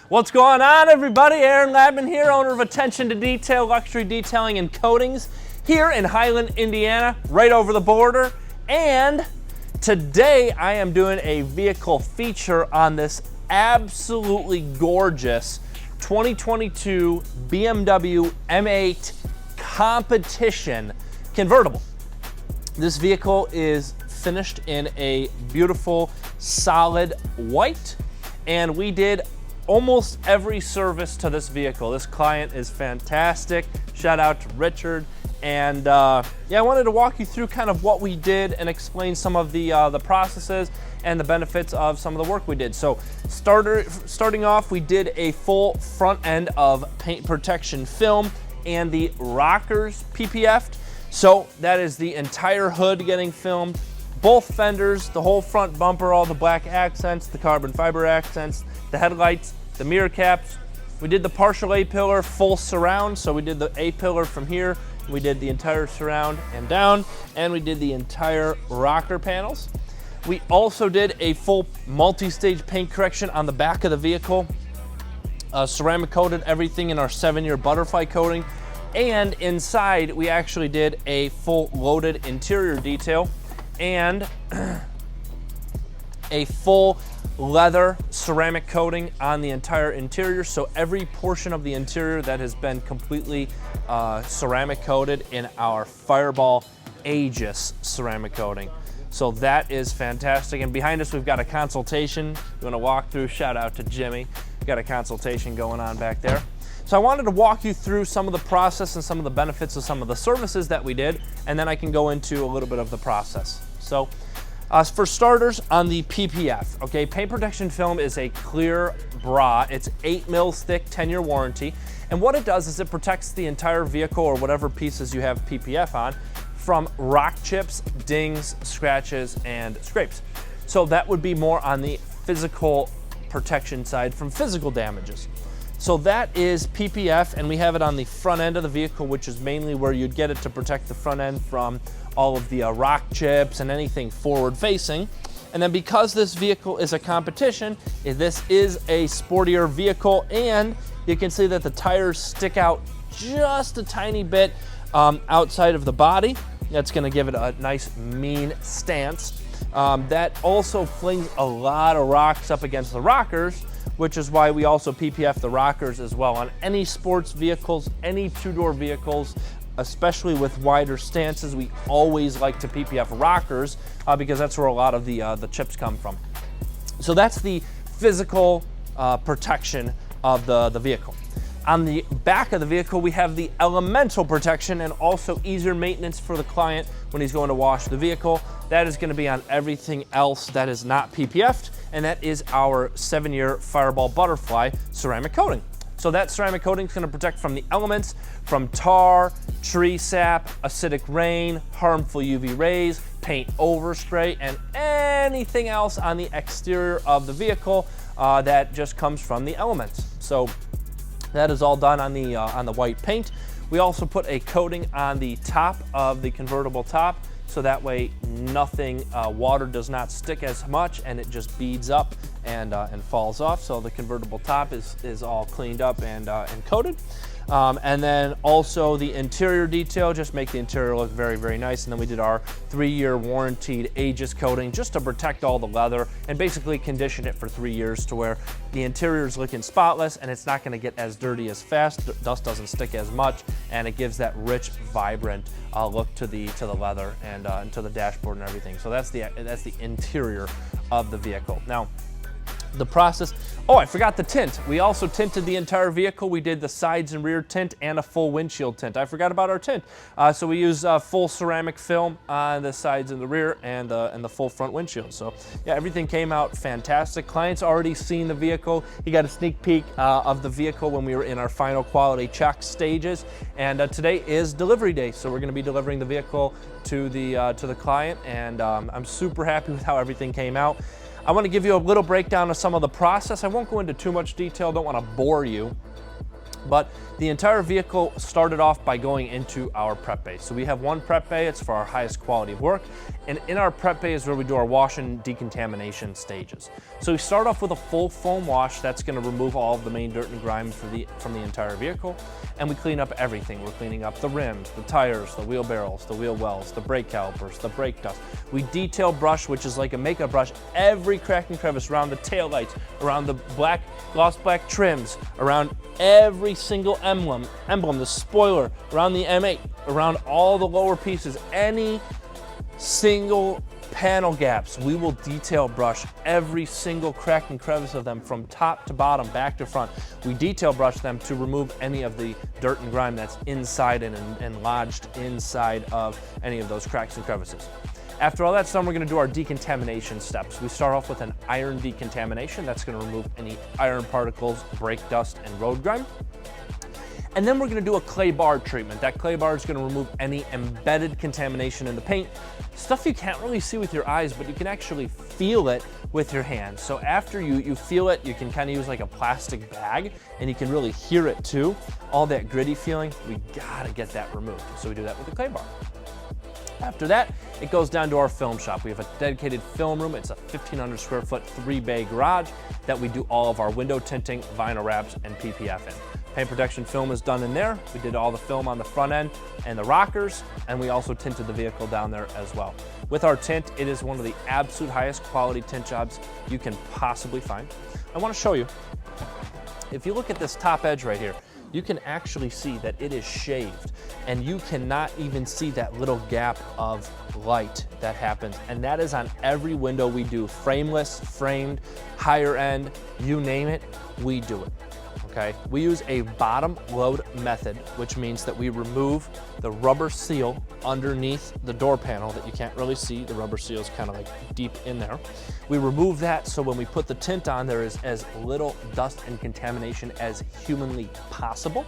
What's going on, everybody? Aaron Labman here, owner of Attention to Detail, Luxury Detailing and Coatings here in Highland, Indiana, right over the border. And today I am doing a vehicle feature on this absolutely gorgeous 2022 BMW M8 competition convertible. This vehicle is finished in a beautiful solid white, and we did almost every service to this vehicle. This client is fantastic. Shout out to Richard. And yeah, I wanted to walk you through kind of what we did and explain some of the processes and the benefits of some of the work we did. So starting off, we did a full front end of paint protection film and the rockers PPF'd. So that is the entire hood getting filmed, both fenders, the whole front bumper, all the black accents, the carbon fiber accents, the headlights, the mirror caps. We did the partial A-pillar full surround, so we did the A-pillar from here, we did the entire surround and down, and we did the entire rocker panels. We also did a full multi-stage paint correction on the back of the vehicle, ceramic coated everything in our 7-year butterfly coating, and inside we actually did a full loaded interior detail and a full leather ceramic coating on the entire interior. So every portion of the interior that has been completely ceramic coated in our Fireball Aegis ceramic coating. So that is fantastic. And behind us, we've got a consultation. You want to walk through, shout out to Jimmy. We've got a consultation going on back there. So I wanted to walk you through some of the process and some of the benefits of some of the services that we did, and then I can go into a little bit of the process. So for starters, on the PPF, okay, paint protection film is a clear bra. It's 8 mils thick, 10-year warranty. And what it does is it protects the entire vehicle or whatever pieces you have PPF on from rock chips, dings, scratches, and scrapes. So that would be more on the physical protection side from physical damages. So that is PPF, and we have it on the front end of the vehicle, which is mainly where you'd get it to protect the front end from all of the rock chips and anything forward facing. And then because this vehicle is a competition, this is a sportier vehicle, and you can see that the tires stick out just a tiny bit outside of the body. That's gonna give it a nice mean stance. That also flings a lot of rocks up against the rockers, which is why we also PPF the rockers as well. On any sports vehicles, any two-door vehicles, especially with wider stances, we always like to PPF rockers because that's where a lot of the chips come from. So that's the physical protection of the vehicle. On the back of the vehicle, we have the elemental protection and also easier maintenance for the client when he's going to wash the vehicle. That is going to be on everything else that is not PPF'd, and that is our 7-year Fireball Butterfly ceramic coating. So that ceramic coating is going to protect from the elements, from tar, tree sap, acidic rain, harmful UV rays, paint overspray, and anything else on the exterior of the vehicle that just comes from the elements. So that is all done on the white paint. We also put a coating on the top of the convertible top, so that way nothing, water does not stick as much, and it just beads up and falls off. So the convertible top is all cleaned up and coated. And then also the interior detail, just make the interior look very, very nice. And then we did our 3-year warranted Aegis coating just to protect all the leather and basically condition it for 3 years to where the interior is looking spotless and it's not gonna get as dirty as fast, dust doesn't stick as much, and it gives that rich, vibrant look to the leather and to the dashboard and everything. So that's the interior of the vehicle. Now, the process, oh, I forgot the tint. We also tinted the entire vehicle. We did the sides and rear tint and a full windshield tint. I forgot about our tint. So we used full ceramic film on the sides and the rear and the full front windshield. So yeah, everything came out fantastic. Client's already seen the vehicle. He got a sneak peek of the vehicle when we were in our final quality check stages. And today is delivery day. So we're gonna be delivering the vehicle to the client, and I'm super happy with how everything came out. I want to give you a little breakdown of some of the process. I won't go into too much detail, don't want to bore you. But the entire vehicle started off by going into our prep bay. So we have one prep bay, it's for our highest quality of work. And in our prep bay is where we do our wash and decontamination stages. So we start off with a full foam wash that's gonna remove all of the main dirt and grime from the entire vehicle. And we clean up everything. We're cleaning up the rims, the tires, the wheel barrels, the wheel wells, the brake calipers, the brake dust. We detail brush, which is like a makeup brush, every crack and crevice around the taillights, around the gloss black trims, around every single emblem, the spoiler, around the M8, around all the lower pieces, any single panel gaps, we will detail brush every single crack and crevice of them from top to bottom, back to front. We detail brush them to remove any of the dirt and grime that's inside and lodged inside of any of those cracks and crevices. After all that's done, we're gonna do our decontamination steps. We start off with an iron decontamination. That's gonna remove any iron particles, brake dust, and road grime. And then we're gonna do a clay bar treatment. That clay bar is gonna remove any embedded contamination in the paint, stuff you can't really see with your eyes, but you can actually feel it with your hands. So after you feel it, you can kind of use like a plastic bag, and you can really hear it too. All that gritty feeling, we gotta get that removed. So we do that with the clay bar. After that, it goes down to our film shop. We have a dedicated film room. It's a 1,500 square foot 3-bay garage that we do all of our window tinting, vinyl wraps, and PPF in. Paint protection film is done in there. We did all the film on the front end and the rockers, and we also tinted the vehicle down there as well. With our tint, it is one of the absolute highest quality tint jobs you can possibly find. I want to show you. If you look at this top edge right here, you can actually see that it is shaved, and you cannot even see that little gap of light that happens. And that is on every window we do, frameless, framed, higher end, you name it, we do it. Okay, we use a bottom load method, which means that we remove the rubber seal underneath the door panel that you can't really see. The rubber seal is kind of like deep in there. We remove that so when we put the tint on, there is as little dust and contamination as humanly possible.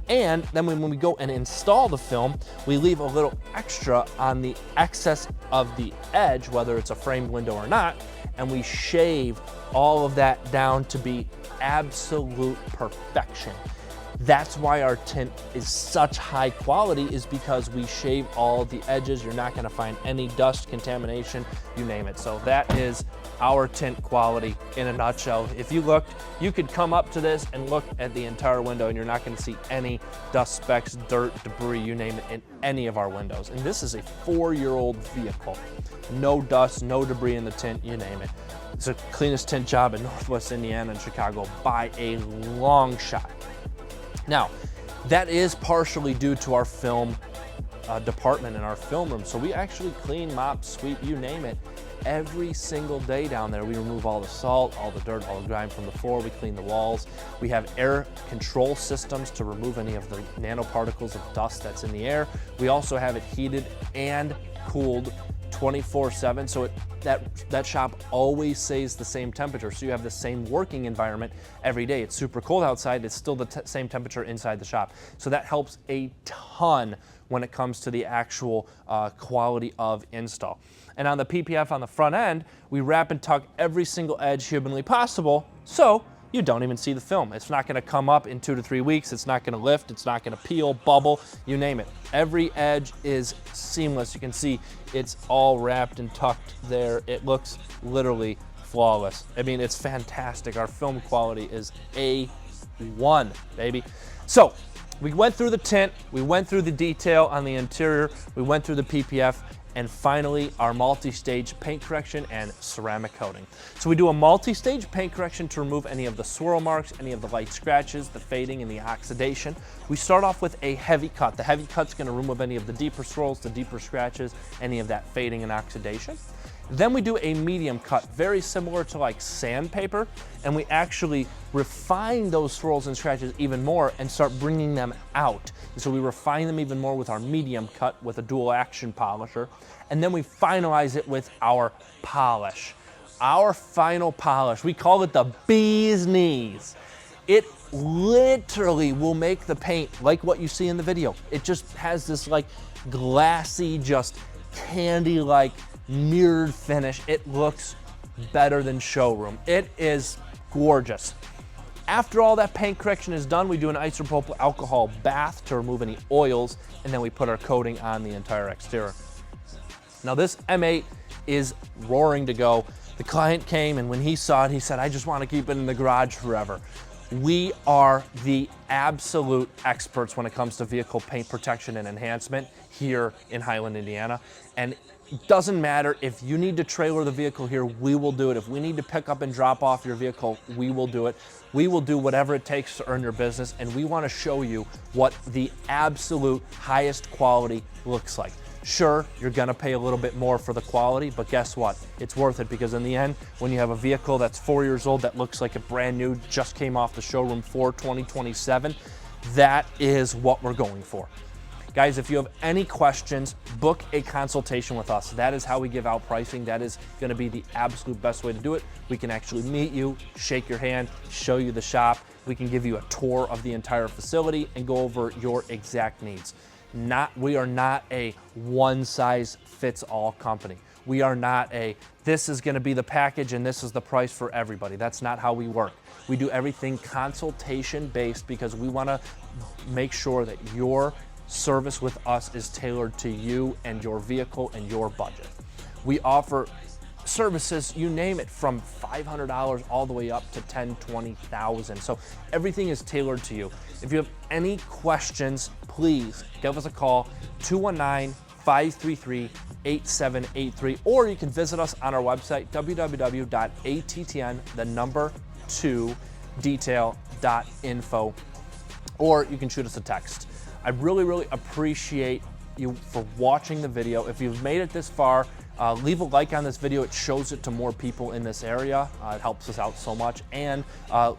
And then when we go and install the film, we leave a little extra on the excess of the edge, whether it's a framed window or not, and we shave all of that down to be absolute perfection. That's why our tint is such high quality, is because we shave all the edges. You're not gonna find any dust, contamination, you name it. So that is our tint quality in a nutshell. If you looked, you could come up to this and look at the entire window and you're not gonna see any dust specks, dirt, debris, you name it, in any of our windows. And this is a 4-year-old vehicle. No dust, no debris in the tint, you name it. It's the cleanest tint job in Northwest Indiana and Chicago by a long shot. Now, that is partially due to our film department in our film room. So we actually clean, mop, sweep, you name it, every single day down there. We remove all the salt, all the dirt, all the grime from the floor. We clean the walls. We have air control systems to remove any of the nanoparticles of dust that's in the air. We also have it heated and cooled 24/7, so that shop always stays the same temperature, so you have the same working environment every day. It's super cold outside, it's still the same temperature inside the shop. So that helps a ton when it comes to the actual quality of install. And on the PPF on the front end, we wrap and tuck every single edge humanly possible, so you don't even see the film. It's not gonna come up in 2 to 3 weeks. It's not gonna lift. It's not gonna peel, bubble, you name it. Every edge is seamless. You can see it's all wrapped and tucked there. It looks literally flawless. I mean, it's fantastic. Our film quality is A1, baby. So we went through the tint, we went through the detail on the interior, we went through the PPF, and finally our multi-stage paint correction and ceramic coating. So we do a multi-stage paint correction to remove any of the swirl marks, any of the light scratches, the fading, and the oxidation. We start off with a heavy cut. The heavy cut's gonna remove any of the deeper swirls, the deeper scratches, any of that fading and oxidation. Then we do a medium cut, very similar to like sandpaper, and we actually refine those swirls and scratches even more and start bringing them out. And so we refine them even more with our medium cut with a dual action polisher, and then we finalize it with our polish. Our final polish, we call it the bee's knees. It literally will make the paint like what you see in the video. It just has this like glassy, just candy-like mirrored finish. It looks better than showroom. It is gorgeous. After all that paint correction is done, we do an isopropyl alcohol bath to remove any oils, and then we put our coating on the entire exterior. Now this M8 is roaring to go. The client came, and when he saw it, he said, I just want to keep it in the garage forever. We are the absolute experts when it comes to vehicle paint protection and enhancement here in Highland, Indiana. And it doesn't matter if you need to trailer the vehicle here, we will do it. If we need to pick up and drop off your vehicle, we will do it. We will do whatever it takes to earn your business, and we want to show you what the absolute highest quality looks like. Sure, you're gonna pay a little bit more for the quality, but guess what? It's worth it, because in the end, when you have a vehicle that's 4 years old that looks like a brand new, just came off the showroom for 2027, that is what we're going for. Guys, if you have any questions, book a consultation with us. That is how we give out pricing. That is gonna be the absolute best way to do it. We can actually meet you, shake your hand, show you the shop. We can give you a tour of the entire facility and go over your exact needs. We are not a one-size-fits-all company. We are not a, this is gonna be the package and this is the price for everybody. That's not how we work. We do everything consultation-based because we wanna make sure that your service with us is tailored to you and your vehicle and your budget. We offer services, you name it, from $500 all the way up to $10,000, $20,000. So everything is tailored to you. If you have any questions, please give us a call, 219-533-8783, or you can visit us on our website, www.attn2detail.info, or you can shoot us a text. I really appreciate you for watching the video. If you've made it this far, leave a like on this video. It shows it to more people in this area. It helps us out so much. And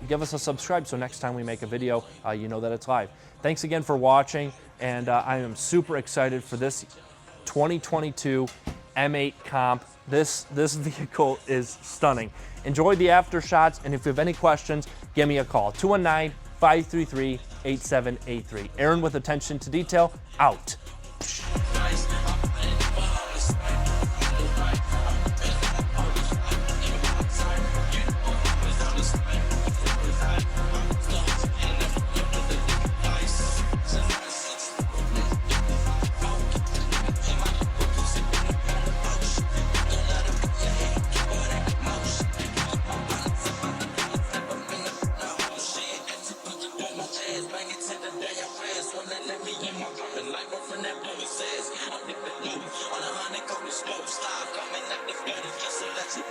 give us a subscribe so next time we make a video, you know that it's live. Thanks again for watching, and I am super excited for this 2022 M8 Comp. This vehicle is stunning. Enjoy the after shots, and if you have any questions, give me a call, 219-533-8783. Aaron with attention to detail, out. Stop coming at the better just to let you